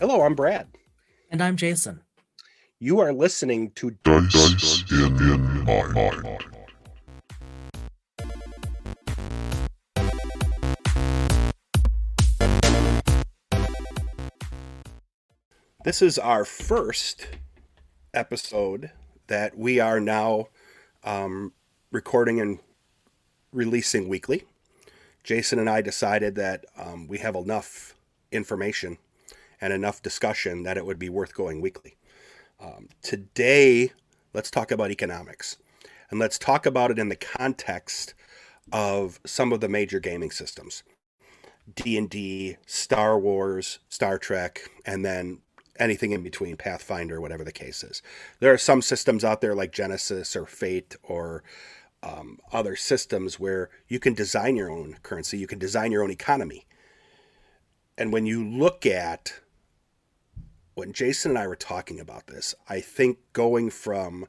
Hello, I'm Brad. And I'm Jason. You are listening to Dice in Mind. This is our first episode that we are now recording and releasing weekly. Jason and I decided that we have enough information and enough discussion that it would be worth going weekly. Today, let's talk about economics. And let's talk about it in the context of some of the major gaming systems. D&D, Star Wars, Star Trek, and then anything in between, Pathfinder, whatever the case is. There are some systems out there like Genesis or Fate or other systems where you can design your own currency, you can design your own economy. And when you look at when Jason and I were talking about this, I think going from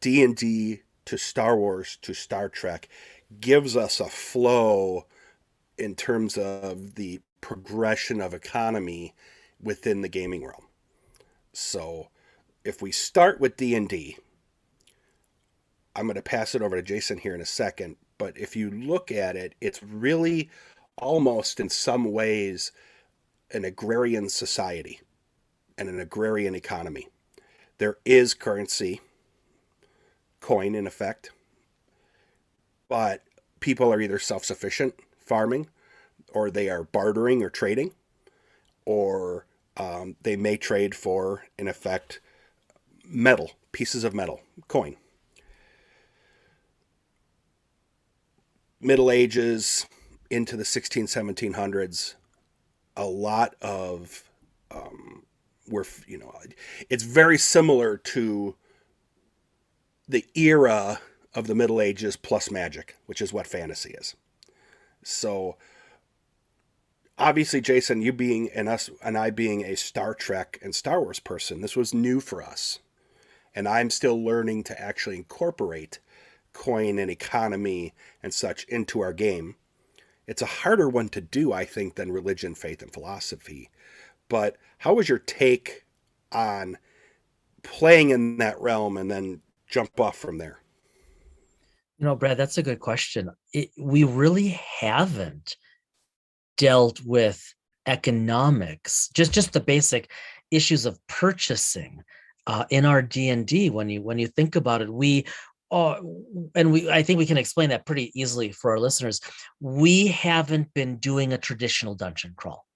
D&D to Star Wars to Star Trek gives us a flow in terms of the progression of economy within the gaming realm. So if we start with D&D, I'm going to pass it over to Jason here in a second, but if you look at it, it's really almost in some ways an agrarian society and an agrarian economy. There is currency, coin in effect, but people are either self-sufficient farming, or they are bartering or trading, or they may trade for, in effect, metal, pieces of metal, coin. Middle Ages into the 1700s, a lot of it's very similar to the era of the Middle Ages plus magic, which is what fantasy is. So obviously, Jason, you being and us and I being a Star Trek and Star Wars person, this was new for us. And I'm still learning to actually incorporate coin and economy and such into our game. It's a harder one to do, I think, than religion, faith, and philosophy. But how was your take on playing in that realm and then jump off from there? Brad, that's a good question. We really haven't dealt with economics, just the basic issues of purchasing in our D&D. When you think about it, I think we can explain that pretty easily for our listeners. We haven't been doing a traditional dungeon crawl.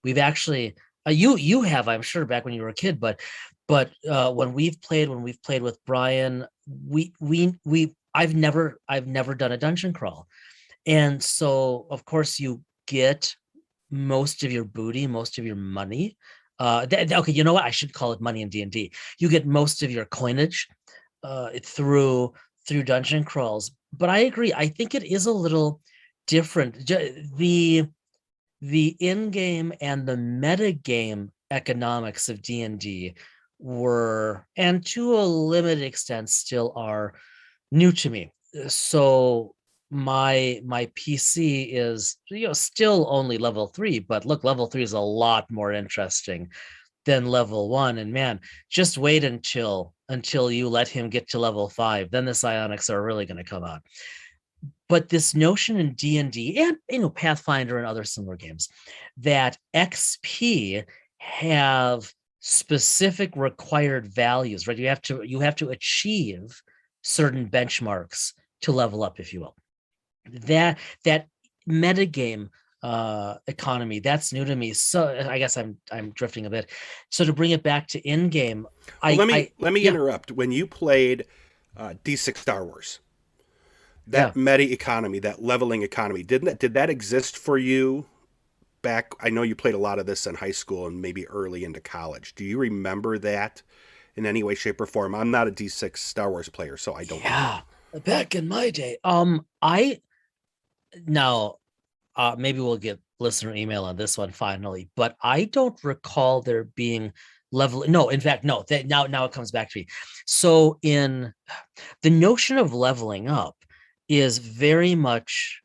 We've actually you have, I'm sure, back when you were a kid, but when we've played with Brian, I've never done a dungeon crawl. And so of course you get most of your booty, most of your money. Okay, you know what? I should call it money in D&D. You get most of your coinage through dungeon crawls. But I agree. I think it is a little different. The in-game and the meta-game economics of D&D were, and to a limited extent still are, new to me. So my PC is still only level 3, but look, level 3 is a lot more interesting than level 1. And man, just wait until you let him get to level 5, then the psionics are really going to come out. But this notion in D&D and Pathfinder and other similar games that XP have specific required values, right? You have to achieve certain benchmarks to level up, if you will. That metagame economy, that's new to me. So I guess I'm drifting a bit. So to bring it back to in-game, Well, let me interrupt. When you played D6 Star Wars, yeah. that meta economy, that leveling economy, did that exist for you back? I know you played a lot of this in high school and maybe early into college. Do you remember that in any way, shape, or form? I'm not a D6 Star Wars player, so I don't know. Back in my day, now maybe we'll get listener email on this one finally, but I don't recall there being level. No, in fact, no. Now it comes back to me. So in the notion of leveling up is very much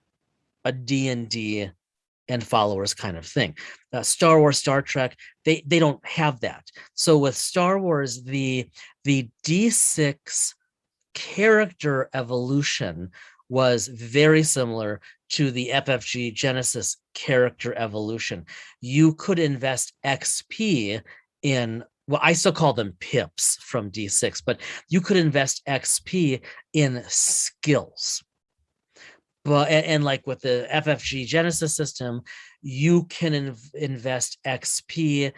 a D&D and followers kind of thing. Star Wars, Star Trek, they don't have that. So with Star Wars, the D6 character evolution was very similar to the FFG Genesis character evolution. You could invest XP in, well, I still call them pips from D6, but you could invest XP in skills. But and like with the FFG Genesis system, you can invest XP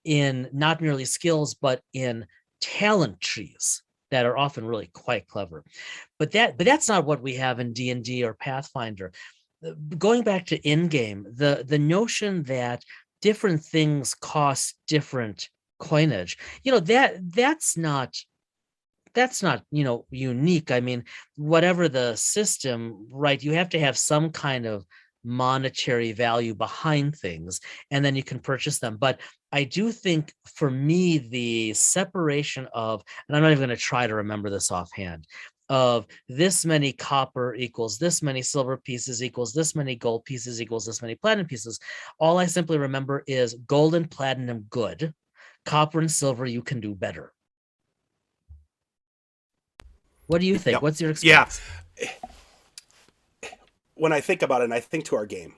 in not merely skills, but in talent trees that are often really quite clever. But that's not what we have in D&D or Pathfinder. Going back to in-game, the notion that different things cost different coinage, that's not unique. I mean, whatever the system, right, you have to have some kind of monetary value behind things, and then you can purchase them. But I do think for me, the separation of, and I'm not even going to try to remember this offhand, of this many copper equals this many silver pieces equals this many gold pieces equals this many platinum pieces. All I simply remember is gold and platinum good, copper and silver you can do better. What do you think? Yep. What's your Yeah. experience? When I think about it and I think to our game,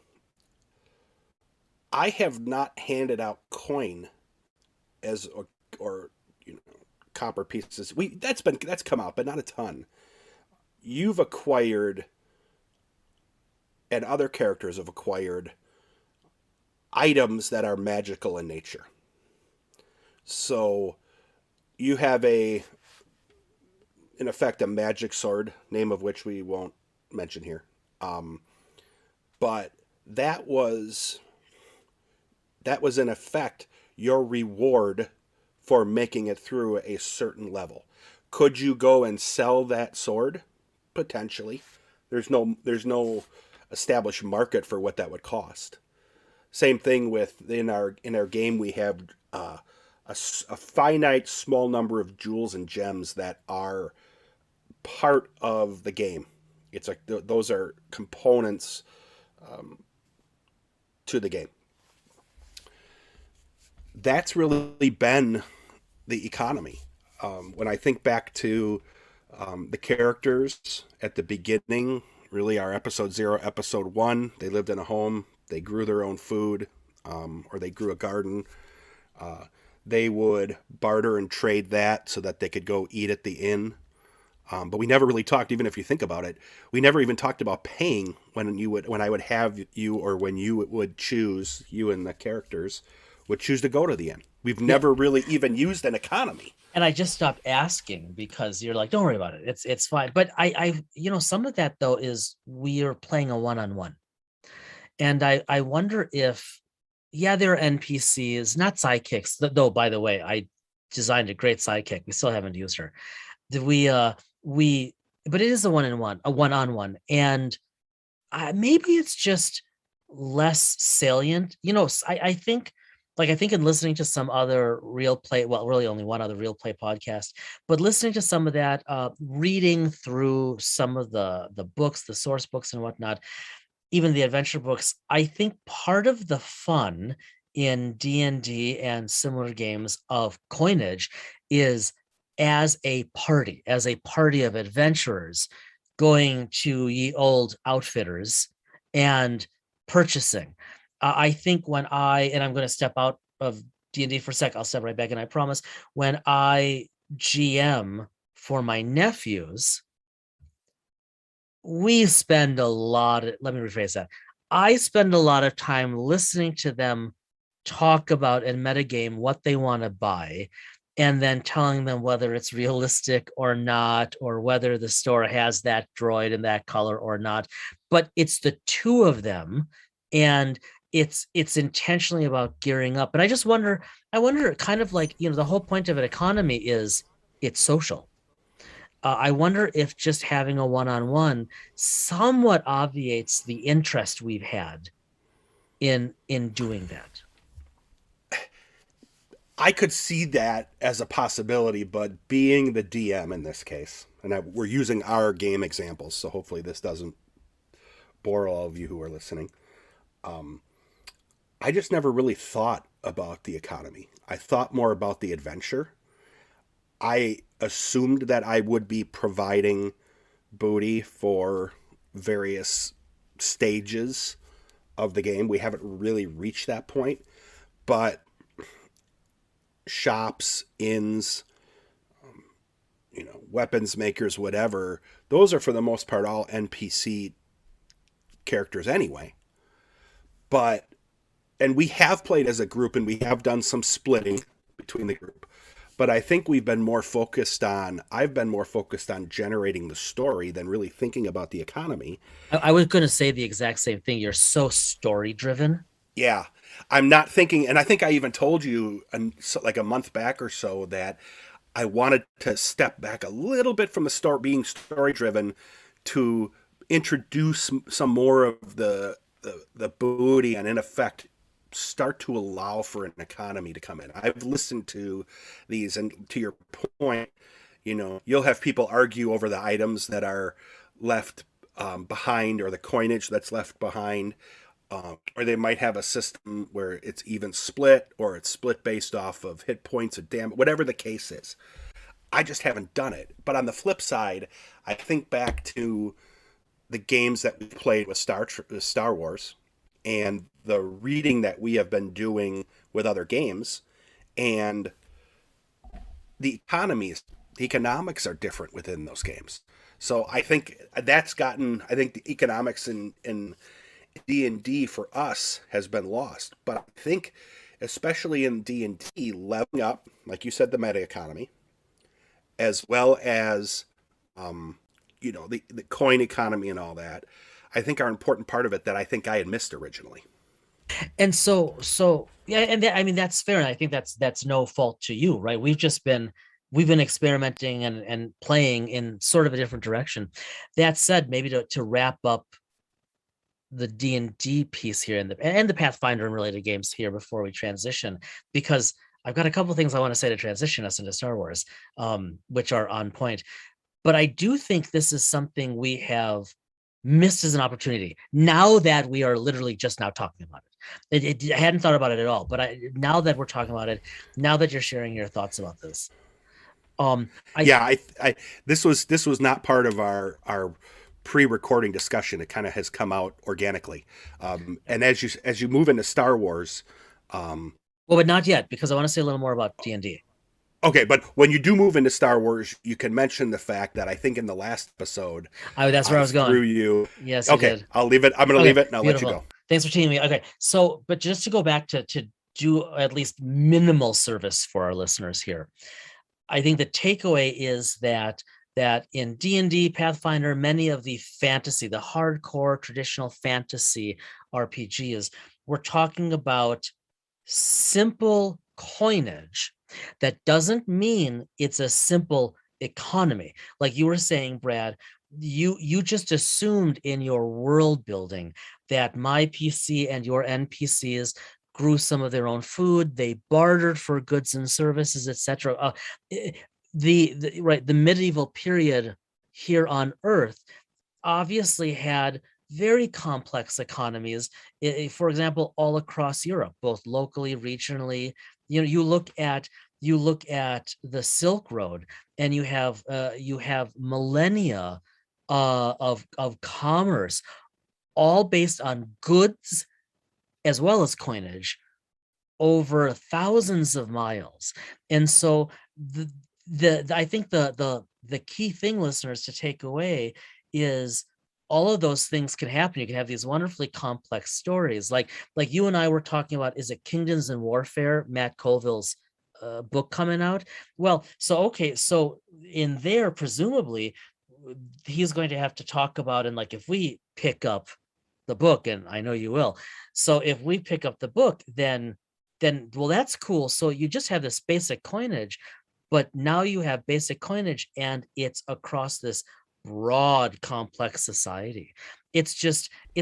I have not handed out coin as or copper pieces. That's come out, but not a ton. You've acquired and other characters have acquired items that are magical in nature. So you have in effect, a magic sword, name of which we won't mention here. But that was in effect your reward for making it through a certain level. Could you go and sell that sword? Potentially. There's no established market for what that would cost. Same thing with in our game, we have a finite small number of jewels and gems that are part of the game. It's like those are components to the game. That's really been the economy. When I think back to the characters at the beginning, really our episode 0, episode 1, they lived in a home, they grew their own food, or they grew a garden. They would barter and trade that so that they could go eat at the inn. But we never really talked, even if you think about it, we never even talked about paying when I would have you, or when you would choose, you and the characters would choose to go to the inn. We've never really even used an economy. And I just stopped asking because you're like, don't worry about it. It's fine. But I some of that though is we are playing a one-on-one. And I wonder if, yeah, there are NPCs, not sidekicks, though, by the way, I designed a great sidekick. We still haven't used her. But it is a one-on-one. And maybe it's just less salient. I think in listening to some other real play, well, really only one other real play podcast, but listening to some of that, reading through some of the books, the source books and whatnot, even the adventure books, I think part of the fun in D&D and similar games of coinage is as a party of adventurers going to ye old outfitters and purchasing. I think and I'm going to step out of D&D for a sec, I'll step right back, and I promise, when I GM for my nephews, we spend let me rephrase that. I spend a lot of time listening to them talk about and metagame what they want to buy, and then telling them whether it's realistic or not, or whether the store has that droid in that color or not. But it's the two of them, and it's intentionally about gearing up. And I wonder kind of like, the whole point of an economy is it's social. I wonder if just having a one-on-one somewhat obviates the interest we've had in doing that. I could see that as a possibility, but being the DM in this case, and we're using our game examples, so hopefully this doesn't bore all of you who are listening. I just never really thought about the economy. I thought more about the adventure. I assumed that I would be providing booty for various stages of the game. We haven't really reached that point, but shops, inns, weapons makers, whatever, those are for the most part all NPC characters anyway. But and we have played as a group and we have done some splitting between the group. But I think I've been more focused on generating the story than really thinking about the economy. I was going to say the exact same thing. You're so story driven. Yeah. I'm not thinking, and I think I even told you like a month back or so that I wanted to step back a little bit from the start being story driven to introduce some more of the booty and in effect start to allow for an economy to come in. I've listened to these, and to your point, you'll have people argue over the items that are left behind or the coinage that's left behind. Or they might have a system where it's even split or it's split based off of hit points or damage, whatever the case is. I just haven't done it. But on the flip side, I think back to the games that we played with Star Wars and the reading that we have been doing with other games, and the economics are different within those games. So I think the economics in D&D for us has been lost. But I think especially in D&D, leveling up, like you said, the meta economy, as well as the coin economy and all that, I think are an important part of it that I think I had missed originally. And yeah, and I mean that's fair. And I think that's no fault to you, right? We've been experimenting and playing in sort of a different direction. That said, maybe to wrap up the D&D piece here and the Pathfinder and related games here before we transition, because I've got a couple things I want to say to transition us into Star Wars, which are on point. But I do think this is something we have missed as an opportunity now that we are literally just now talking about it. I hadn't thought about it at all, but now that we're talking about it, now that you're sharing your thoughts about this, I Yeah, I this was not part of our pre-recording discussion. It kind of has come out organically. And as you move into Star Wars, well, but not yet, because I want to say a little more about D&D. okay, but when you do move into Star Wars, you can mention the fact that I think in the last episode That's where I was threw going. you. Yes, you Okay, did. I'll leave it. I'm going to Okay, leave it and I'll let you beautiful. go. Thanks for teaming me. Okay, so but just to go back to do at least minimal service for our listeners here, I think the takeaway is that in D&D, Pathfinder, many of the fantasy, the hardcore traditional fantasy RPGs, we're talking about simple coinage. That doesn't mean it's a simple economy. Like you were saying, Brad, you just assumed in your world building that my PC and your NPCs grew some of their own food, they bartered for goods and services, etc. The medieval period here on Earth obviously had very complex economies, for example, all across Europe, both locally, regionally. You look at the Silk Road, and you have millennia of commerce, all based on goods as well as coinage over thousands of miles. And so I think the key thing, listeners, to take away is all of those things can happen. You can have these wonderfully complex stories, like you and I were talking about. Is it Kingdoms and Warfare, Matt Colville's book coming out? Well, so in there, presumably, he's going to have to talk about, and like if we pick up the book, and I know you will. So if we pick up the book, then well, that's cool. So you just have this basic coinage, but now you have basic coinage and it's across this broad, complex society. It's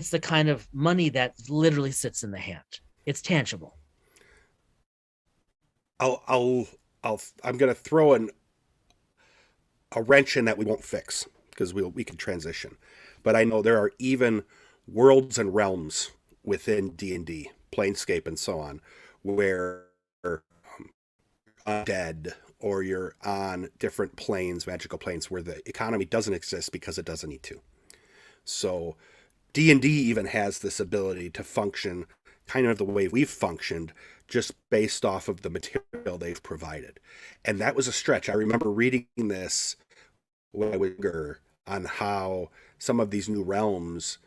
the kind of money that literally sits in the hand. It's tangible. I'll I'll I'm going to throw a wrench in that we won't fix because we can transition. But I know there are even worlds and realms within D&D. Planescape and so on, where dead or you're on different planes, magical planes, where the economy doesn't exist because it doesn't need to. So D&D even has this ability to function kind of the way we've functioned, just based off of the material they've provided. And that was a stretch. I remember reading this when I was younger on how some of these new realms,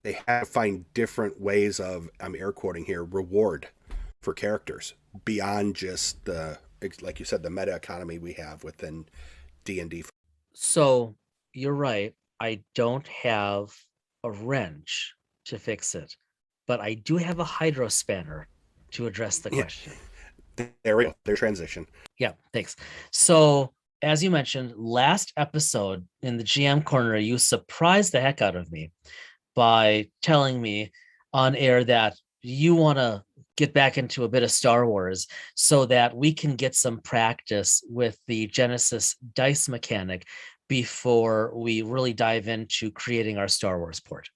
they have to find different ways of, I'm air quoting here, reward for characters beyond just the, like you said, the meta economy we have within D&D. So you're right. I don't have a wrench to fix it, but I do have a hydro spanner to address the question. There we go. Their transition. Yeah, thanks. So as you mentioned, last episode in the GM corner, you surprised the heck out of me by telling me on air that you want to get back into a bit of Star Wars so that we can get some practice with the Genesis dice mechanic before we really dive into creating our Star Wars port.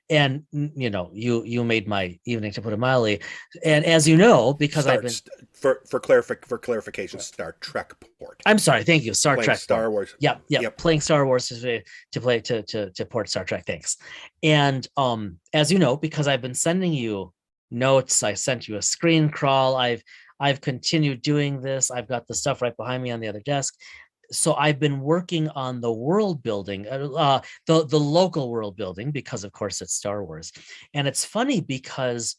And you made my evening, to put it mildly. And as you know, because I've been for clarification, Star Trek port. I'm sorry, thank you, Star Trek Star Wars. Yep. Playing Star Wars to port Star Trek. Thanks. And as you know, because I've been sending you notes, I sent you a screen crawl. I've continued doing this. I've got the stuff right behind me on the other desk. So I've been working on the world building, the local world building, because of course it's Star Wars. And it's funny because,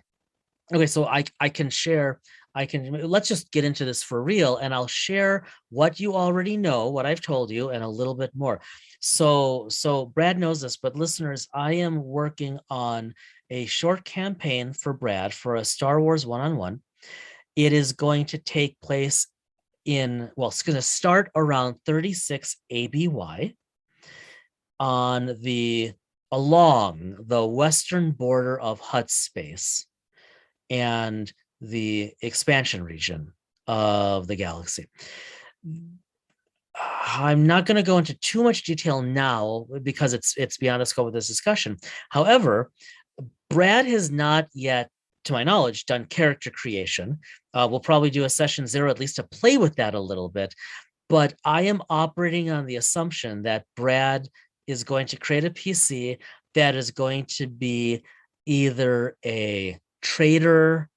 okay, so I can share, let's just get into this for real, and I'll share what you already know, what I've told you, and a little bit more. So Brad knows this, but listeners, I am working on a short campaign for Brad for a Star Wars one-on-one. It is going to take place it's going to start around 36 ABY along the western border of Hutt space and the expansion region of the galaxy. I'm not going to go into too much detail now because it's beyond the scope of this discussion. However, Brad has not yet, to my knowledge, done character creation. We'll probably do a session 0 at least to play with that a little bit. But I am operating on the assumption that Brad is going to create a PC that is going to be either a trader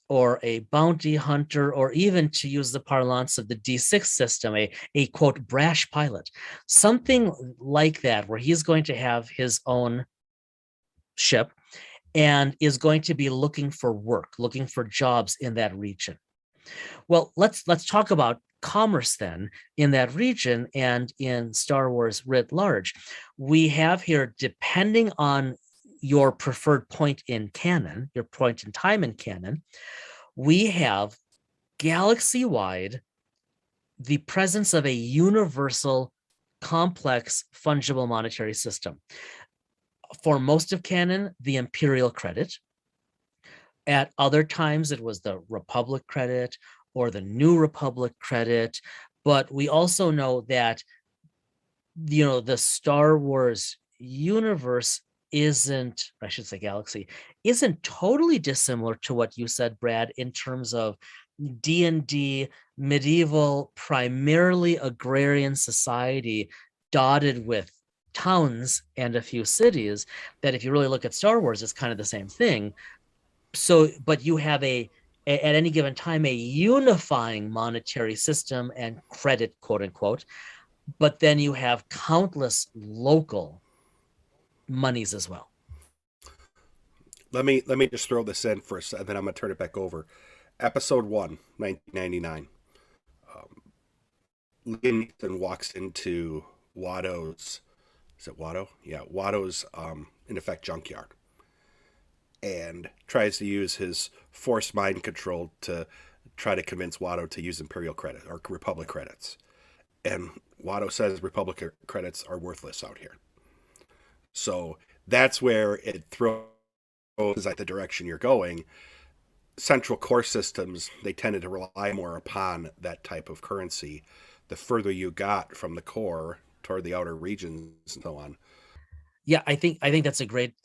or a bounty hunter, or even, to use the parlance of the D6 system, a quote, brash pilot. Something like that, where he's going to have his own ship and is going to be looking for work, looking for jobs in that region. Well, let's talk about commerce then in that region and in Star Wars writ large. We have here, depending on your preferred point in canon, your point in time in canon, we have galaxy-wide the presence of a universal, complex, fungible monetary system. For most of canon, the Imperial credit. At other times, it was the Republic credit or the New Republic credit. But we also know that, the Star Wars universe isn't, I should say galaxy, isn't totally dissimilar to what you said, Brad, in terms of D&D, medieval, primarily agrarian society, dotted with towns and a few cities, that if you really look at Star Wars, it's kind of the same thing. So, but you have at any given time, a unifying monetary system and credit, quote unquote, but then you have countless local monies as well. Let me just throw this in for a second, then I'm going to turn it back over. Episode 1, 1999. Liam Neeson walks into Watto's, is it Watto? Yeah, Watto's, in effect, junkyard, and tries to use his forced mind control to try to convince Watto to use Imperial credit or Republic credits. And Watto says Republic credits are worthless out here. So that's where it throws like the direction you're going. Central core systems, they tended to rely more upon that type of currency. The further you got from the core toward the outer regions and so on. Yeah, I think it's a great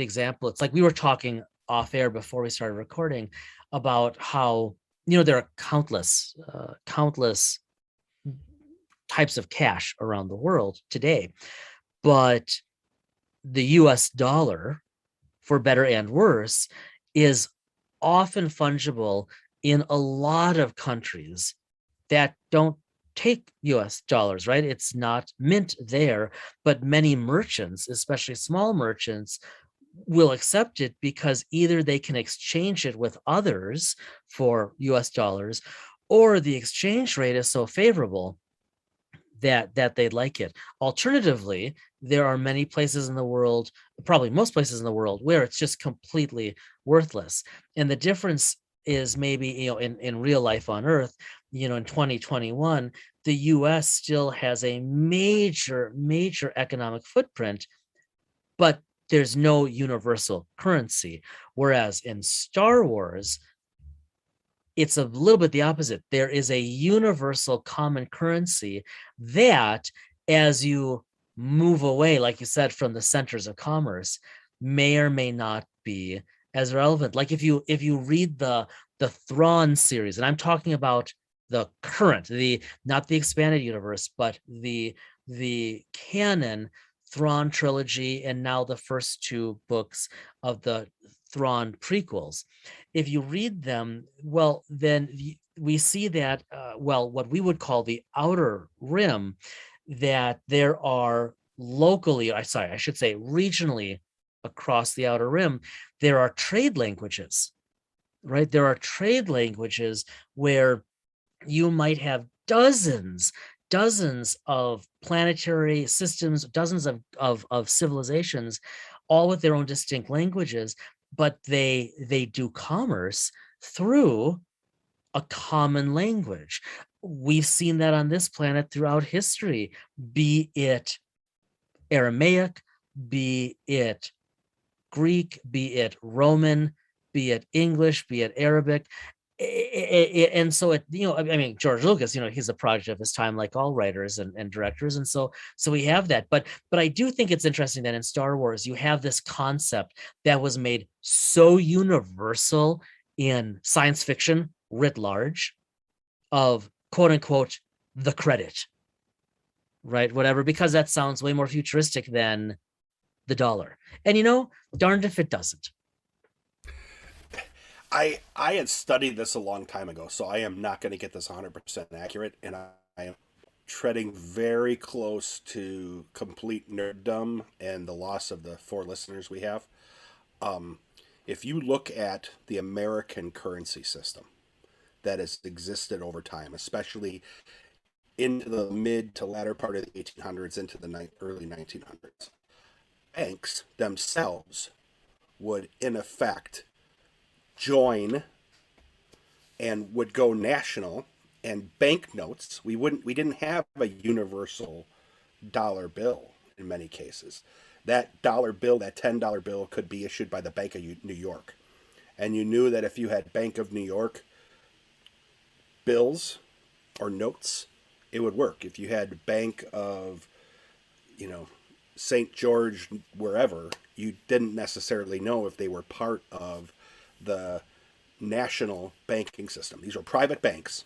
example. It's like we were talking off air before we started recording about how, there are countless types of cash around the world today, but the US dollar, for better and worse, is often fungible in a lot of countries that don't take US dollars, right? It's not mint there, but many merchants, especially small merchants, will accept it because either they can exchange it with others for US dollars, or the exchange rate is so favorable that they'd like it. Alternatively, there are many places in the world, probably most places in the world, where it's just completely worthless. And the difference is maybe, in real life on Earth, in 2021, the US still has a major economic footprint, but there's no universal currency. Whereas in Star Wars, it's a little bit the opposite. There is a universal common currency that, as you move away, like you said, from the centers of commerce, may or may not be as relevant. Like if you read the Thrawn series, and I'm talking about the current, the not the expanded universe, but the canon Thrawn trilogy, and now the first two books of the Thrawn prequels. If you read them, well, then we see that, what we would call the outer rim, that there are locally, I should say regionally across the outer rim, there are trade languages, right? There are trade languages where you might have dozens of planetary systems, dozens of civilizations, all with their own distinct languages, but they do commerce through a common language. We've seen that on this planet throughout history, be it Aramaic, be it Greek, be it Roman, be it English, be it Arabic. And so I mean, George Lucas, he's a product of his time, like all writers and directors. And so we have that. But I do think it's interesting that in Star Wars, you have this concept that was made so universal in science fiction writ large, of quote unquote the credit, right? Whatever, because that sounds way more futuristic than the dollar. And darned if it doesn't. I had studied this a long time ago, so I am not going to get this 100% accurate, and I am treading very close to complete nerddom and the loss of the 4 listeners we have. If you look at the American currency system that has existed over time, especially into the mid to latter part of the 1800s into the early 1900s, banks themselves would, in effect, join and would go national, and banknotes, we didn't have a universal dollar bill in many cases. That dollar bill, that $10 bill, could be issued by the Bank of New York, and you knew that if you had Bank of New York bills or notes, it would work. If you had Bank of, St. George wherever, you didn't necessarily know if they were part of the national banking system. These were private banks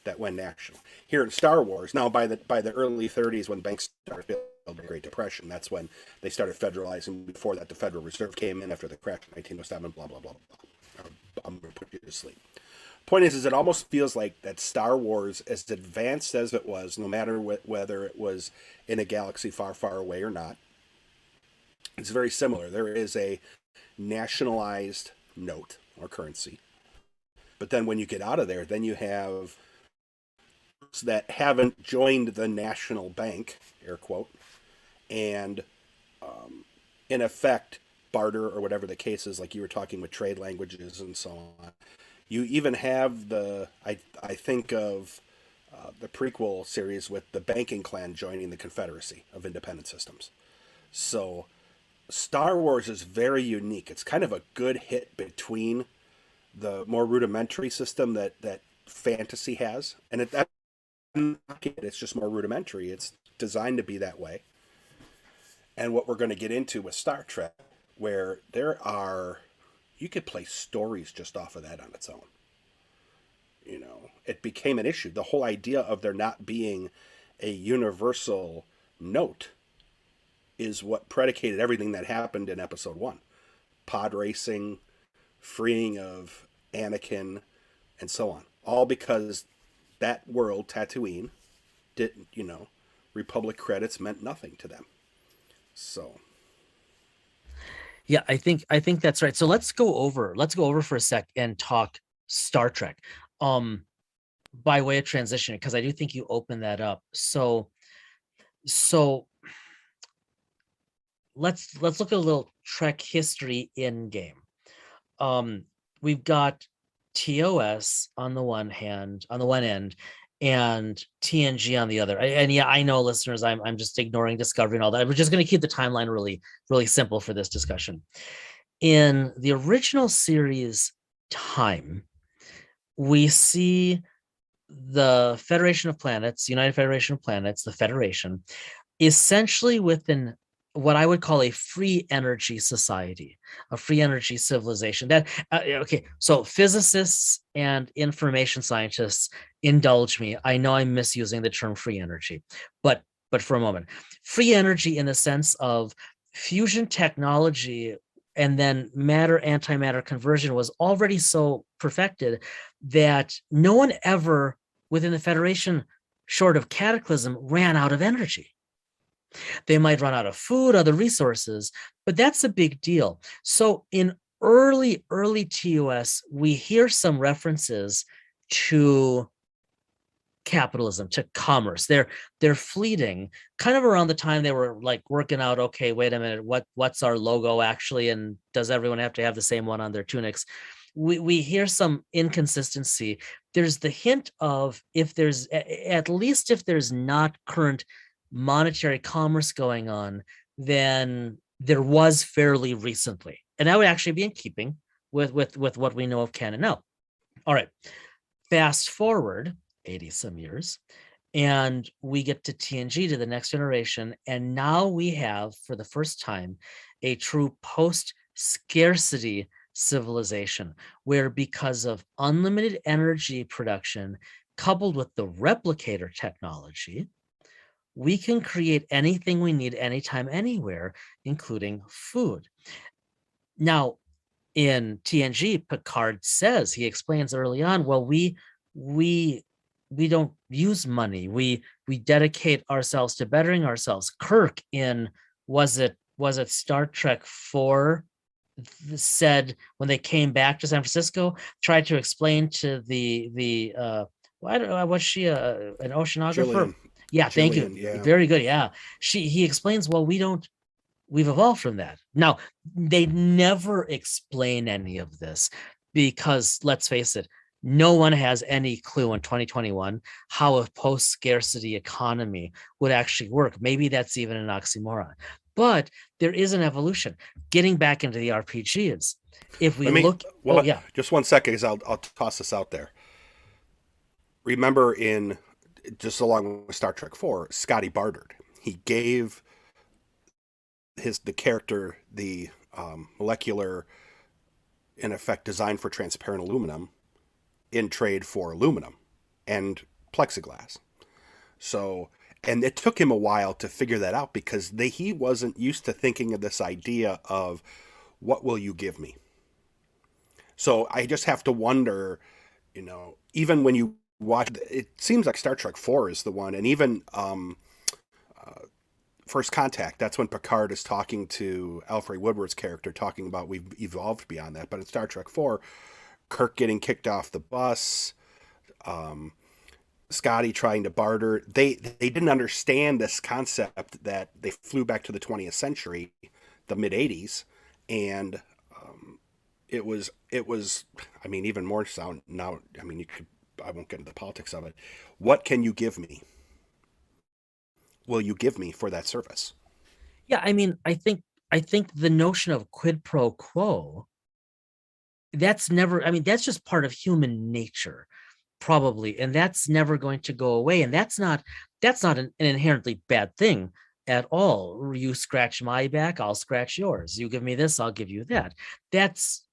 that went national. Here in Star Wars, now by the early 30s, when banks started failing, the Great Depression, that's when they started federalizing. Before that, the Federal Reserve came in after the crash in 1907. Blah blah blah blah. I'm going to put you to sleep. Point is it almost feels like that Star Wars, as advanced as it was, no matter whether it was in a galaxy far, far away or not, it's very similar. There is a nationalized note or currency. But then when you get out of there, then you have that haven't joined the national bank, air quote, and in effect barter or whatever the case is, like you were talking with trade languages and so on. You even have I think of the prequel series with the banking clan joining the Confederacy of Independent Systems. So Star Wars is very unique. It's kind of a good hit between the more rudimentary system that fantasy has, and it's just more rudimentary. It's designed to be that way. And what we're going to get into with Star Trek, where there are you could play stories just off of that on its own. It became an issue. The whole idea of there not being a universal note is what predicated everything that happened in episode 1. Pod racing, freeing of Anakin, and so on. All because that world, Tatooine, didn't, Republic credits meant nothing to them. So Yeah, I think that's right. So let's go over for a sec and talk Star Trek. By way of transition, because I do think you opened that up. So let's look at a little Trek history in game. We've got TOS on the one end, and TNG on the other. And yeah, I know, listeners, I'm just ignoring Discovery and all that. We're just going to keep the timeline really simple for this discussion. In the original series time, we see the Federation of Planets, United Federation of Planets, the Federation, essentially within what I would call a free energy society, a free energy civilization. That okay, so physicists and information scientists, indulge me. I know I'm misusing the term free energy, but for a moment, free energy in the sense of fusion technology and then matter antimatter conversion was already so perfected that no one ever within the Federation, short of cataclysm, ran out of energy. They might run out of food, other resources, but that's a big deal. So in early TOS, we hear some references to capitalism, to commerce. They're fleeting, kind of around the time they were like working out, okay, wait a minute, what's our logo actually, and does everyone have to have the same one on their tunics? We hear some inconsistency. There's the hint of, if there's at least if there's not current monetary commerce going on, then there was fairly recently, and that would actually be in keeping with what we know of canon now. All right, fast forward 80 some years, and we get to TNG, to the Next Generation, and now we have, for the first time, a true post-scarcity civilization, where because of unlimited energy production coupled with the replicator technology, we can create anything we need anytime, anywhere, including food. Now, in TNG, Picard says, he explains early on, well, we don't use money. We dedicate ourselves to bettering ourselves. Kirk, in was it Star Trek 4, said when they came back to San Francisco, tried to explain to the I don't know, was she an oceanographer? Jillian. Yeah, thank you. Yeah. Very good. Yeah. He explains, well, we've evolved from that. Now, they never explain any of this because, let's face it, no one has any clue in 2021 how a post-scarcity economy would actually work. Maybe that's even an oxymoron. But there is an evolution. Getting back into the RPGs, if we just 1 second, because I'll toss this out there. Remember, in just along with Star Trek 4, Scotty bartered. He gave the character the molecular, in effect, design for transparent aluminum in trade for aluminum and plexiglass. So, and it took him a while to figure that out, because he wasn't used to thinking of this idea of, what will you give me? So I just have to wonder, even when you watch, it seems like Star Trek 4 is the one, and even First Contact, that's when Picard is talking to Alfred Woodward's character, talking about we've evolved beyond that. But in Star Trek 4, Kirk getting kicked off the bus, Scotty trying to barter. They didn't understand this concept that they flew back to the 20th century, the mid 80s, and it was. I mean, even more so now. I mean, I won't get into the politics of it. What can you give me? Will you give me for that service? Yeah, I mean, I think the notion of quid pro quo, that's just part of human nature, probably, and that's never going to go away. And that's not an inherently bad thing at all. You scratch my back, I'll scratch yours. You give me this, I'll give you that. That's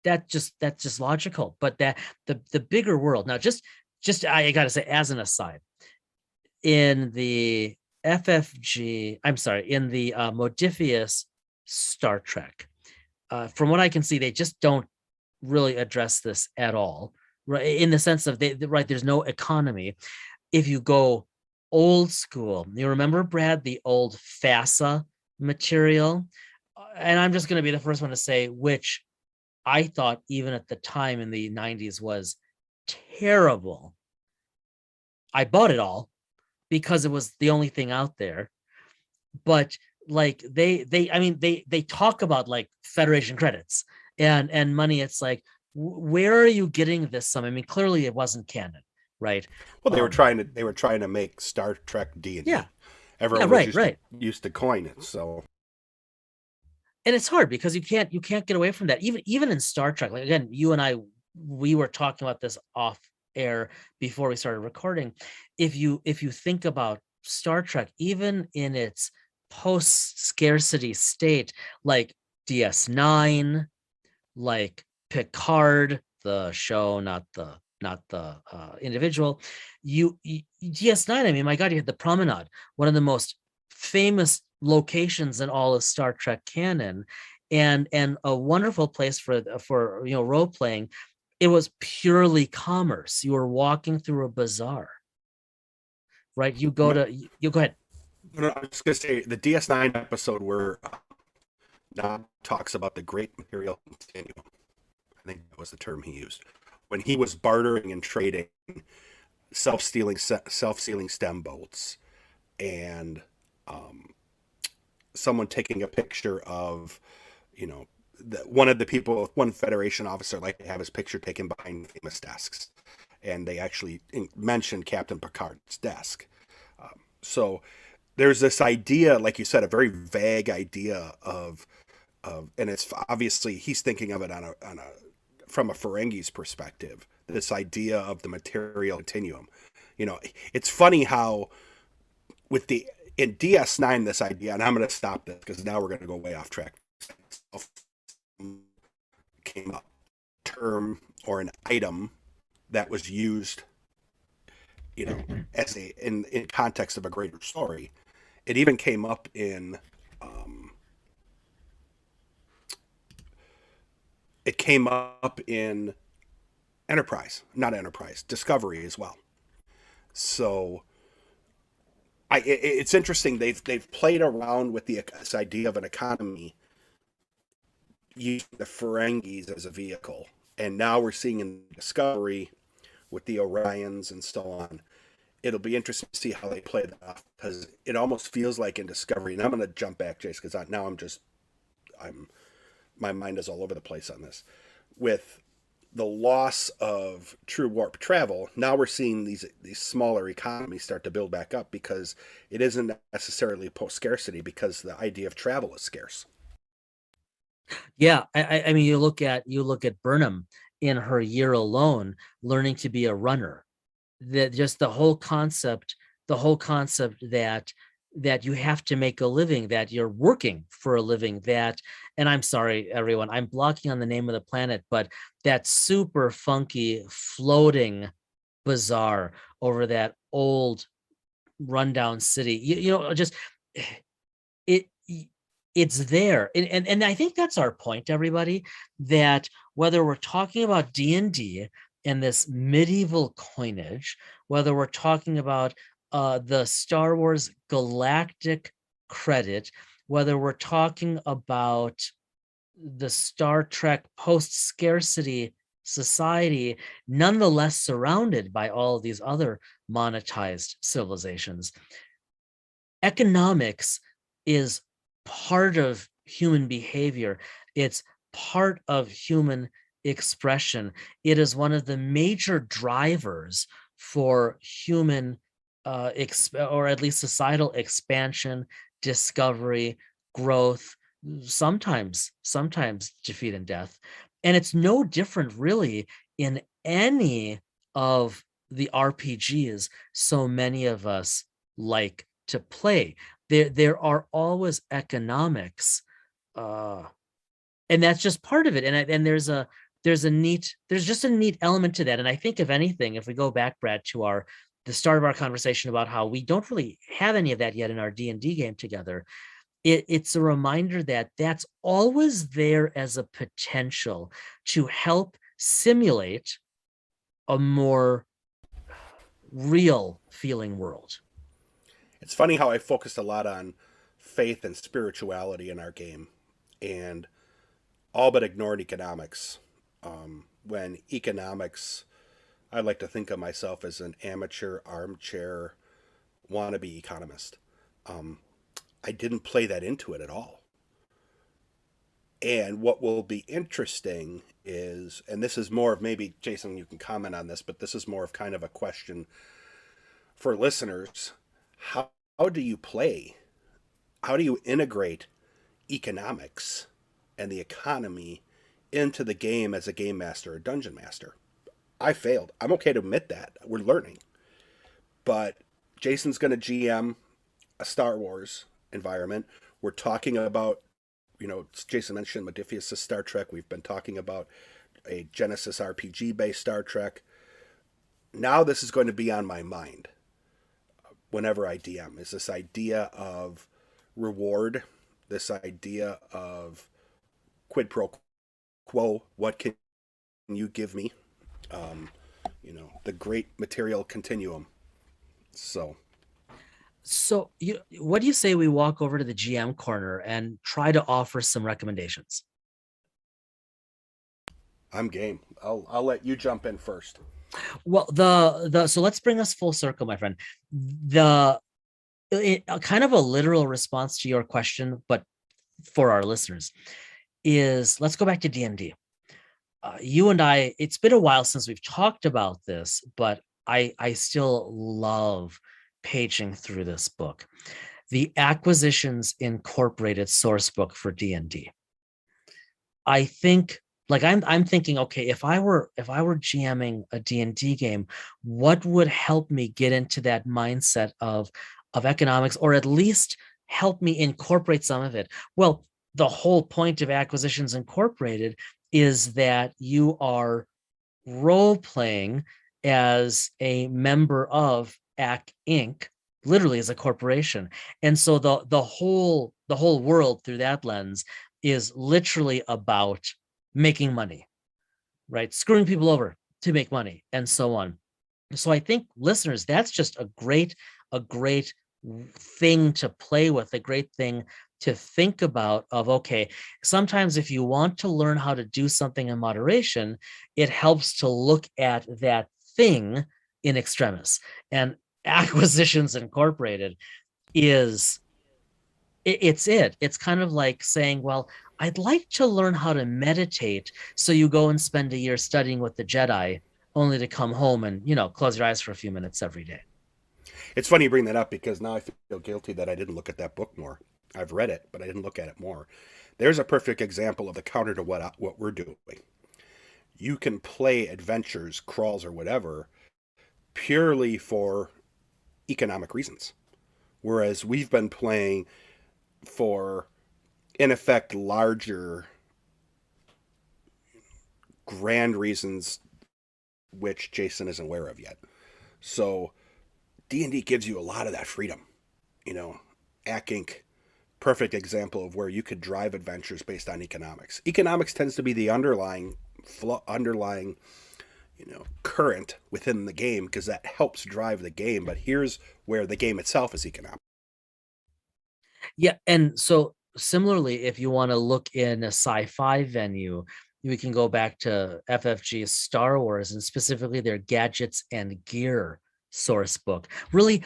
that's just logical. But that the bigger world now, just I gotta say, as an aside, in the FFG, I'm sorry, in the Modifius Star Trek, from what I can see, they just don't really address this at all, right? In the sense of right, there's no economy. If you go old school, you remember, Brad, the old FASA material, and I'm just going to be the first one to say, which I thought even at the time in the 90s was terrible. I bought it all because it was the only thing out there. But like they talk about like Federation credits and money. It's like, where are you getting this? Some, I mean, clearly it wasn't canon, right? Well, they were trying to make Star Trek D&D. Yeah, Everyone was used to coin it, so. And it's hard because you can't get away from that. Even in Star Trek, like, again, you and I, we were talking about this off air before we started recording. If you think about Star Trek, even in its post-scarcity state, like DS9, like Picard, the show, not the individual, DS9, I mean, my God, you had the Promenade, one of the most famous locations in all of Star Trek canon, and a wonderful place for role playing. It was purely commerce. You were walking through a bazaar, right? You go ahead. No, I was just gonna say the DS9 episode where Nod talks about the great material continuum. I think that was the term he used when he was bartering and trading self-sealing stem bolts and someone taking a picture of, one of the people, one Federation officer, like to have his picture taken behind famous desks, and they actually mentioned Captain Picard's desk. So there's this idea, like you said, a very vague idea of, and it's obviously he's thinking of it from a Ferengi's perspective. This idea of the material continuum. It's funny how in DS9 this idea, and I'm going to stop this because now we're going to go way off track. Came up term or an item that was used, as in context of a greater story. It even came up in Discovery as well. So it's interesting. They've played around with this idea of an economy using the Ferengis as a vehicle, and now we're seeing in Discovery with the Orions and so on. It'll be interesting to see how they play that off, because it almost feels like in Discovery. And I'm going to jump back, Jace, because now my mind is all over the place on this. With the loss of true warp travel, now we're seeing these smaller economies start to build back up, because it isn't necessarily post-scarcity, because the idea of travel is scarce. Yeah, I mean, you look at Burnham in her year alone, learning to be a runner. That just the whole concept that you have to make a living, that you're working for a living, that, and I'm sorry, everyone, I'm blocking on the name of the planet, but that super funky floating bazaar over that old rundown city, just it's there. And I think that's our point, everybody, that whether we're talking about D&D and this medieval coinage, whether we're talking about the Star Wars galactic credit, whether we're talking about the Star Trek post-scarcity society, nonetheless surrounded by all of these other monetized civilizations, economics is part of human behavior. It's part of human expression. It is one of the major drivers for human or at least societal expansion, discovery, growth, sometimes defeat and death. And it's no different really in any of the RPGs so many of us like to play. There are always economics, and that's just part of it. And there's there's just a neat element to that. And I think if anything, if we go back, Brad, to the start of our conversation about how we don't really have any of that yet in our D&D game together, it's a reminder that that's always there as a potential to help simulate a more real feeling world. It's funny how I focused a lot on faith and spirituality in our game, and all but ignored economics. When economics, I like to think of myself as an amateur armchair wannabe economist. Um, I didn't play that into it at all. And what will be interesting is, and this is more of, maybe Jason, you can comment on this, but this is more of kind of a question for listeners. How do you play? How do you integrate economics and the economy into the game as a game master or dungeon master? I failed. I'm okay to admit that. We're learning. But Jason's going to GM a Star Wars environment. We're talking about, Jason mentioned Modiphius' Star Trek. We've been talking about a Genesis RPG based Star Trek. Now this is going to be on my mind whenever I DM, is this idea of reward, this idea of quid pro quo. What can you give me? The great material continuum. So What do you say we walk over to the GM corner and try to offer some recommendations? I'm game. I'll let you jump in first. Well, so let's bring us full circle, my friend. Kind of a literal response to your question, but for our listeners, is let's go back to D&D. You and I, it's been a while since we've talked about this, but I still love paging through this book. The Acquisitions Incorporated source book for D&D. I think, like, I'm thinking, okay, if I were GMing a D&D game, what would help me get into that mindset of economics, or at least help me incorporate some of it? Well, the whole point of Acquisitions Incorporated is that you are role playing as a member of AC Inc., literally as a corporation. And so the whole world through that lens is literally about making money, right? Screwing people over to make money and so on. So I think, listeners, that's just a great thing to play with, a great thing to think about of, okay, sometimes if you want to learn how to do something in moderation, it helps to look at that thing in extremis. And Acquisitions Incorporated is it's kind of like saying, well, I'd like to learn how to meditate. So you go and spend a year studying with the Jedi, only to come home and, close your eyes for a few minutes every day. It's funny you bring that up, because now I feel guilty that I didn't look at that book more. I've read it, but I didn't look at it more. There's a perfect example of the counter to what we're doing. You can play adventures, crawls, or whatever purely for economic reasons, whereas we've been playing for, in effect, larger, grand reasons, which Jason isn't aware of yet. So D&D gives you a lot of that freedom. AC Inc., perfect example of where you could drive adventures based on economics. Economics tends to be the underlying current within the game, because that helps drive the game. But here's where the game itself is economic. Yeah, and so similarly, if you want to look in a sci-fi venue, we can go back to FFG's Star Wars, and specifically their gadgets and gear source book. Really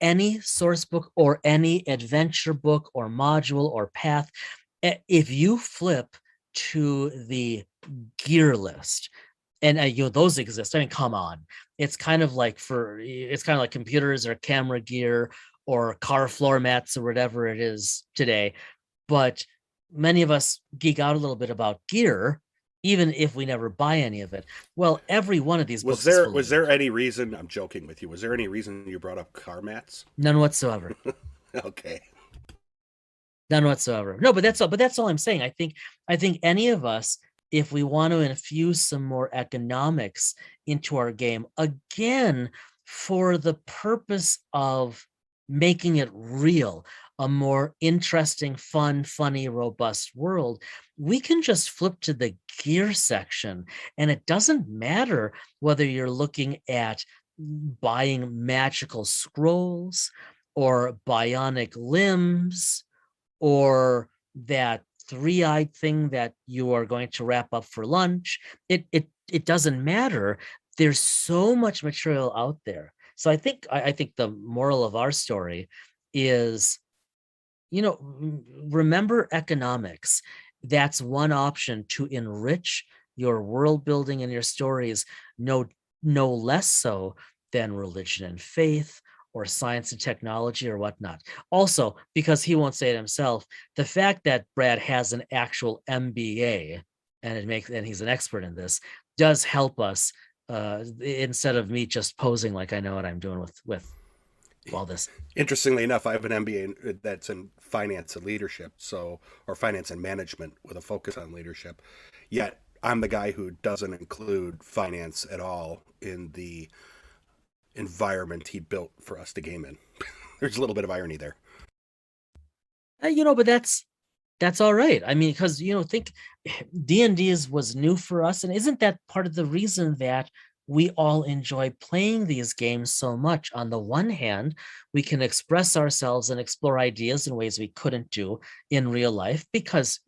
any source book or any adventure book or module or path, if you flip to the gear list, and those exist. I mean, come on. It's kind of like computers or camera gear or car floor mats or whatever it is today. But many of us geek out a little bit about gear, even if we never buy any of it. Well, every one of these books was there any reason, I'm joking with you, was there any reason you brought up car mats? None whatsoever. Okay. None whatsoever. No, but that's all I'm saying. I think any of us, if we want to infuse some more economics into our game, again, for the purpose of making it real, a more interesting, fun, funny, robust world, we can just flip to the gear section. And it doesn't matter whether you're looking at buying magical scrolls or bionic limbs or that three-eyed thing that you are going to wrap up for lunch. It doesn't matter. There's so much material out there. So I think the moral of our story is, remember economics. That's one option to enrich your world building and your stories, no no less so than religion and faith or science and technology or whatnot. Also, because he won't say it himself, the fact that Brad has an actual MBA and he's an expert in this does help us, instead of me just posing like I know what I'm doing with all this. Interestingly enough, I have an MBA that's in finance and leadership, or finance and management with a focus on leadership. Yet I'm the guy who doesn't include finance at all in the environment he built for us to game in. There's a little bit of irony there. But that's all right. I mean, because think D&D was new for us, and isn't that part of the reason that we all enjoy playing these games so much? On the one hand, we can express ourselves and explore ideas in ways we couldn't do in real life because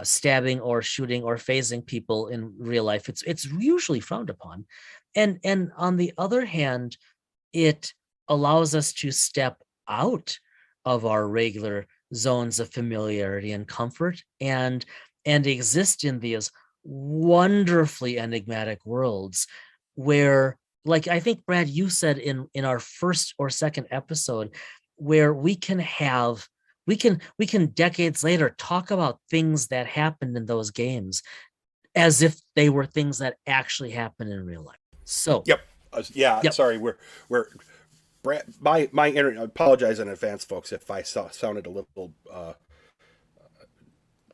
stabbing or shooting or phasing people in real life, it's usually frowned upon, and on the other hand, it allows us to step out of our regular zones of familiarity and comfort and exist in these wonderfully enigmatic worlds where, like I think Brad, you said in our first or second episode, where we can decades later talk about things that happened in those games as if they were things that actually happened in real life. So Yep. Yeah. yep. Sorry. We're Brad, my internet. I apologize in advance, folks, if I sounded a little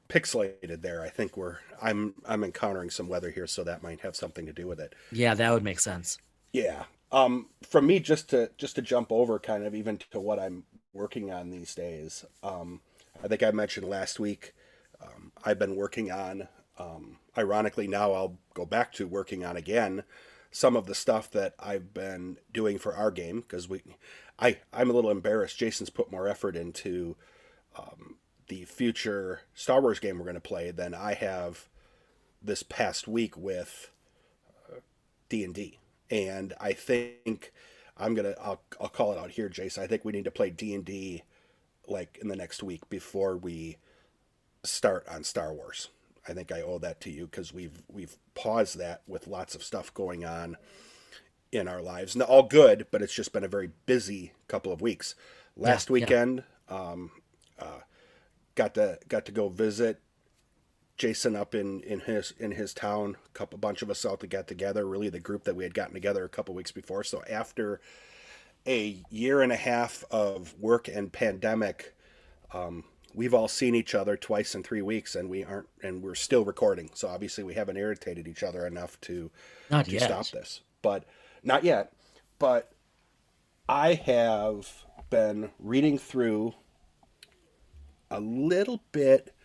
pixelated there. I think I'm encountering some weather here, so that might have something to do with it. Yeah, that would make sense. Yeah. For me, just to jump over, kind of even to what I'm working on these days. I think I mentioned last week. I've been working on. Ironically, now I'll go back to working on again some of the stuff that I've been doing for our game because I'm a little embarrassed. Jason's put more effort into the future Star Wars game we're going to play than I have this past week with D&D. And I think I'll call it out here, Jason. I think we need to play D&D like in the next week before we start on Star Wars. I think I owe that to you because we've paused that with lots of stuff going on in our lives. Now, all good, but it's just been a very busy couple of weeks. Last weekend, got to go visit Jason up in his town. A bunch of us all to get together. Really, the group that we had gotten together a couple of weeks before. So after a year and a half of work and pandemic, we've all seen each other twice in 3 weeks, and we're still recording. So obviously, we haven't irritated each other enough to Not yet. stop this. But not yet. But I have been reading through a little bit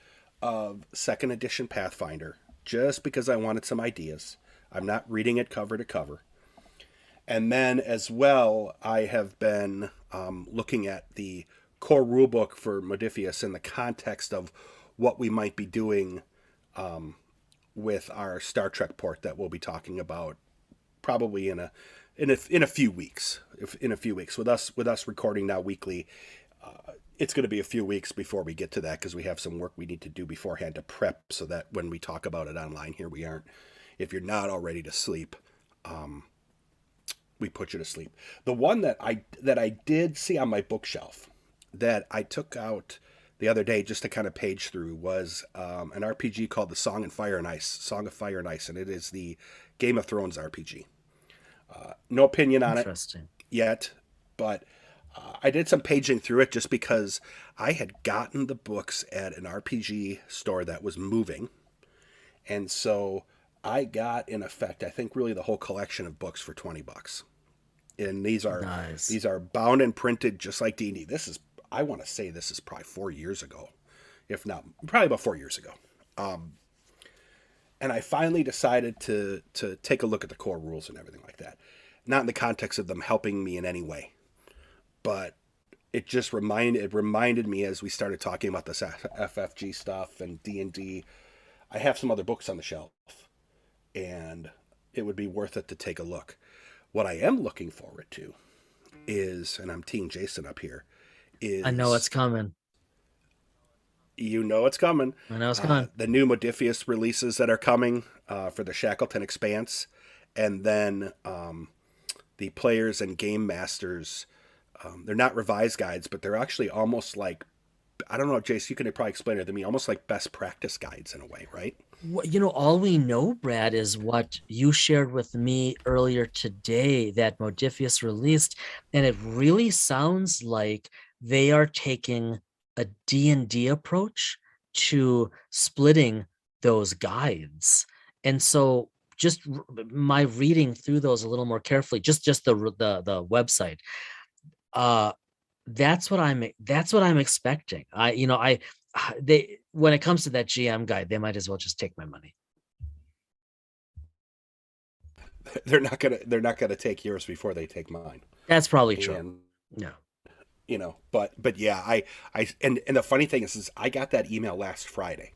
of second edition Pathfinder just because I wanted some ideas. I'm not reading it cover to cover. And then as well, I have been looking at the core rulebook for Modifius in the context of what we might be doing with our Star Trek port that we'll be talking about probably in a few weeks. In a few weeks, with us recording now weekly, it's going to be a few weeks before we get to that because we have some work we need to do beforehand to prep so that when we talk about it online here, we aren't. If you're not all ready to sleep, we put you to sleep. The one that I did see on my bookshelf that I took out the other day just to kind of page through was an RPG called the Song of Fire and Ice, and it is the Game of Thrones RPG. No opinion on it yet, but I did some paging through it just because I had gotten the books at an RPG store that was moving, And so I got, in effect, I think really the whole collection of books for $20. And Nice. these are bound and printed just like D&D. This is, I want to say this is probably 4 years ago, if not probably about 4 years ago. And I finally decided to take a look at the core rules and everything like that. Not in the context of them helping me in any way, but it reminded me as we started talking about this FFG stuff and D&D. I have some other books on the shelf, and it would be worth it to take a look. What I am looking forward to is, and I'm teeing Jason up here, I know it's is, coming. you know it's coming, I know it's coming. the new Modifius releases that are coming for the Shackleton Expanse, and then the players and game masters. They're not revised guides, but they're actually almost like, I don't know, Jace, you can probably explain it to me, almost like best practice guides in a way, right? All we know, Brad, is what you shared with me earlier today that Modifius released, and it really sounds like they are taking a D&D approach to splitting those guides. And so just my reading through those a little more carefully, just the website, uh that's what I'm expecting. They, when it comes to that GM guide, they might as well just take my money. They're not gonna take yours before they take mine. That's probably true. And Yeah. but yeah, and the funny thing is I got that email last Friday,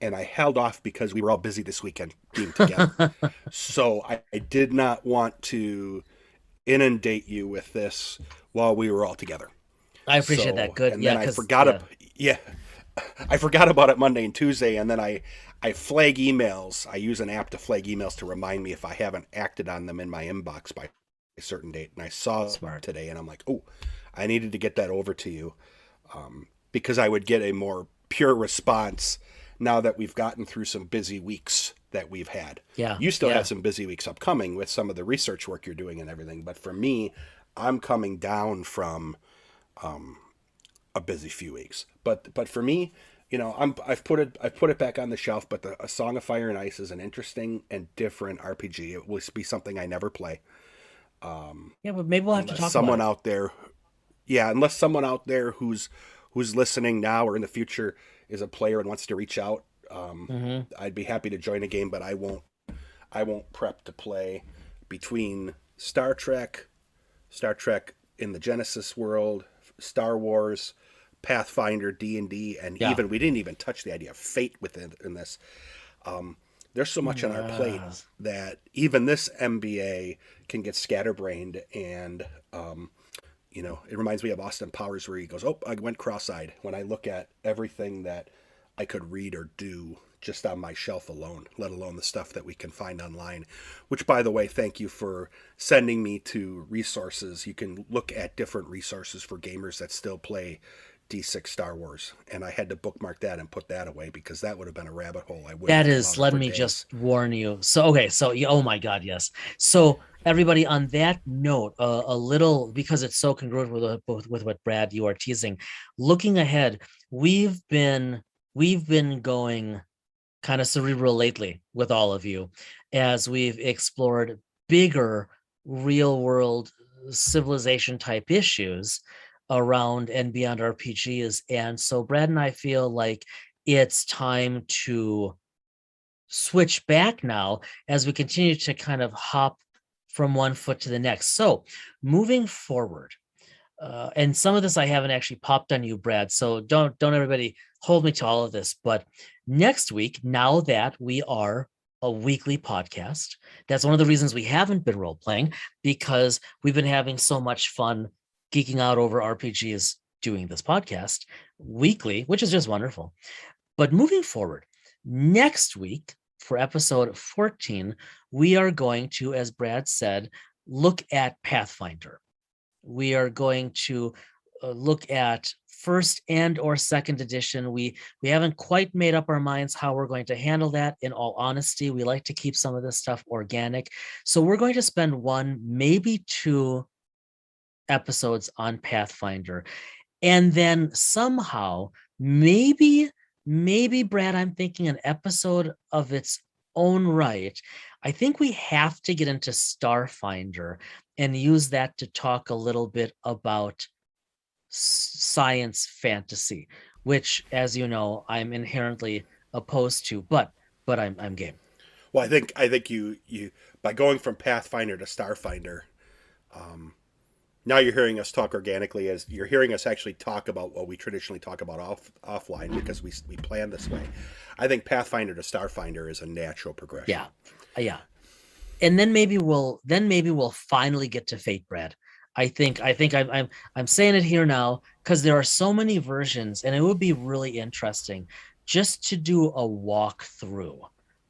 and I held off because we were all busy this weekend being together. So I did not want to inundate you with this while we were all together. I appreciate that. Good. And Yeah, then I because forgot yeah, I forgot about it Monday and Tuesday, and then I flag emails. I use an app to flag emails to remind me if I haven't acted on them in my inbox by a certain date. And I saw it smart. today, and I'm like, oh, I needed to get that over to you, because I would get a more pure response now that we've gotten through some busy weeks that we've had. Yeah. You still Yeah. have some busy weeks upcoming with some of the research work you're doing and everything, but for me, I'm coming down from a busy few weeks. But for me, I've put it back on the shelf. But A Song of Fire and Ice is an interesting and different RPG. It will be something I never play. Yeah, but maybe we'll have to Unless talk about someone it. out there, yeah, unless someone out there who's listening now or in the future is a player and wants to reach out, Hmm. I'd be happy to join a game. But I won't prep to play between Star Trek in the Genesis world, Star Wars, Pathfinder, D&D, and Yeah. even we didn't even touch the idea of fate within in this. There's so much on our plate Yes. that even this MBA can get scatterbrained, and it reminds me of Austin Powers where he goes, "Oh, I went cross-eyed when I look at everything that I could read or do just on my shelf alone, let alone the stuff that we can find online." Which, by the way, thank you for sending me to resources. You can look at different resources for gamers that still play D6 Star Wars, and I had to bookmark that and put that away because that would have been a rabbit hole I wouldn't That have come is, out of let for me days. just warn you. So, okay, so oh my God, yes. So, everybody, on that note, a little, because it's so congruent with what Brad you are teasing. Looking ahead, we've been going kind of cerebral lately with all of you as we've explored bigger real world civilization type issues around and beyond RPGs. And so Brad and I feel like it's time to switch back now as we continue to kind of hop from one foot to the next. So moving forward, and some of this I haven't actually popped on you, Brad. So don't everybody hold me to all of this. But next week, now that we are a weekly podcast, that's one of the reasons we haven't been role playing, because we've been having so much fun geeking out over RPGs doing this podcast weekly, which is just wonderful. But moving forward, next week for episode 14, we are going to, as Brad said, look at Pathfinder. We are going to look at first and or second edition. We haven't quite made up our minds how we're going to handle that. In all honesty, we like to keep some of this stuff organic. So we're going to spend one, maybe two episodes on Pathfinder. And then somehow, maybe maybe, Brad, I'm thinking an episode of its own right. I think we have to get into Starfinder and use that to talk a little bit about science fantasy, which, as you know, I'm inherently opposed to, but I'm game. Well, I think you by going from Pathfinder to Starfinder, now you're hearing us talk organically, as you're hearing us actually talk about what we traditionally talk about offline, because we plan this way. I think Pathfinder to Starfinder is a natural progression. Yeah. Yeah. And then maybe we'll finally get to Fate, Brad. I think I'm saying it here now because there are so many versions, and it would be really interesting just to do a walkthrough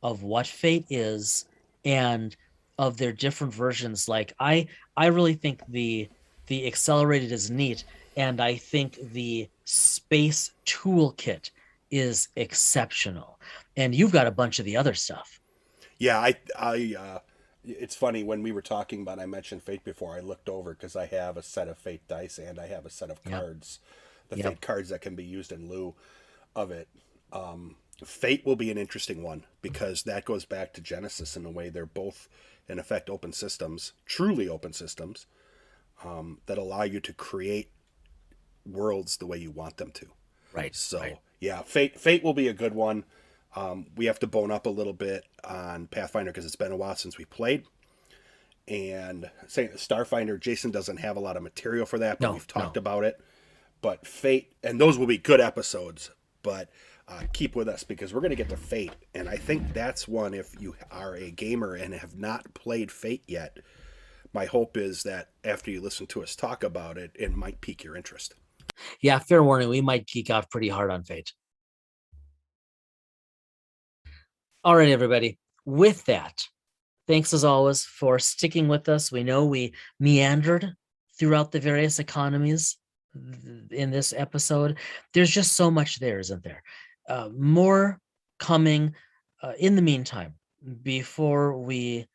of what Fate is and of their different versions. Like I really think the accelerated is neat, and I think the space toolkit is exceptional. And you've got a bunch of the other stuff. Yeah, it's funny when we were talking about. I mentioned Fate before. I looked over because I have a set of Fate dice and I have a set of Yep. cards, the Yep. Fate cards that can be used in lieu of it. Fate will be an interesting one because that goes back to Genesis in a way. They're both, in effect, open systems, truly open systems, that allow you to create worlds the way you want them to. Right. So Right. yeah, Fate will be a good one. We have to bone up a little bit on Pathfinder because it's been a while since we played. And saying Starfinder, Jason doesn't have a lot of material for that, but No, we've talked no. about it. But Fate, and those will be good episodes. But keep with us because we're going to get to Fate, and I think that's one. If you are a gamer and have not played Fate yet, my hope is that after you listen to us talk about it, it might pique your interest. Yeah, fair warning, we might geek out pretty hard on Fate. All right, everybody. With that, thanks as always for sticking with us. We know we meandered throughout the various economies in this episode. There's just so much there, isn't there? More coming in the meantime, before we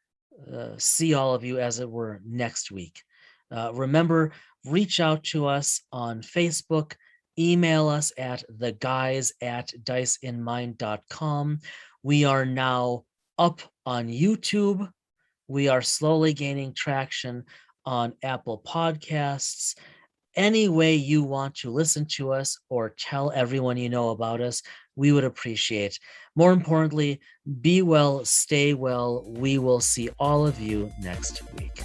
see all of you, as it were, next week. Remember, reach out to us on Facebook, email us at theguys@diceinmind.com. We are now up on YouTube. We are slowly gaining traction on Apple Podcasts. Any way you want to listen to us or tell everyone you know about us, we would appreciate. More importantly, be well, stay well. We will see all of you next week.